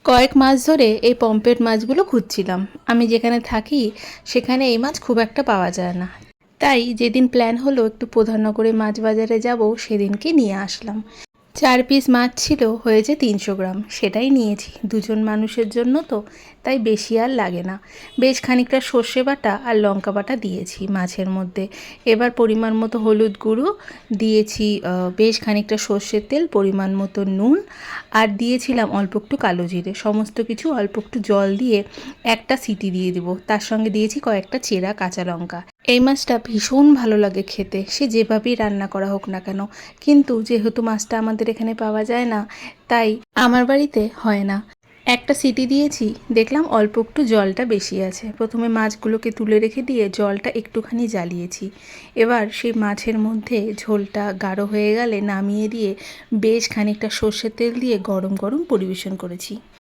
কয়েক মাস ধরে এই পমফ্রেট মাছগুলো খুঁজছিলাম। আমি যেখানে থাকি সেখানে এই মাছ খুব একটা পাওয়া যায় না। তাই যেদিন প্ল্যান হলো একটু প্রধাননগরে মাছ বাজারে যাব, সেদিনকে নিয়ে আসলাম। 4 পিস মাছ ছিল, হয়েছে 300 গ্রাম। সেটাই নিয়েছি, দুজন মানুষের জন্য তো, তাই বেশি আর লাগে না। বেশ খানিকটা সর্ষে বাটা আর লঙ্কা বাটা দিয়েছি মাছের মধ্যে। এবার পরিমাণ মতো হলুদ গুঁড়ো দিয়েছি, বেশ খানিকটা সর্ষের তেল, পরিমাণ মতো নুন, আর দিয়েছিলাম অল্প একটু কালো জিরে। সমস্ত কিছু অল্প একটু জল দিয়ে একটা সিটি দিয়ে দেবো। তার সঙ্গে দিয়েছি কয়েকটা চেরা কাঁচা লঙ্কা। এই মাছটা ভীষণ ভালো লাগে খেতে, সে যেভাবেই রান্না করা হোক না কেন। কিন্তু যেহেতু মাছটা আমাদের এখানে পাওয়া যায় না, তাই আমার বাড়িতে হয় না। একটা সিটি দিয়েছি, দেখলাম অল্প একটু জলটা বেশি আছে। প্রথমে মাছগুলোকে তুলে রেখে দিয়ে জলটা একটুখানি জ্বালিয়েছি। এবার সেই মাছের মধ্যে ঝোলটা গাঢ় হয়ে গেলে নামিয়ে দিয়ে বেশ খানিকটা সর্ষের তেল দিয়ে গরম গরম পরিবেশন করেছি।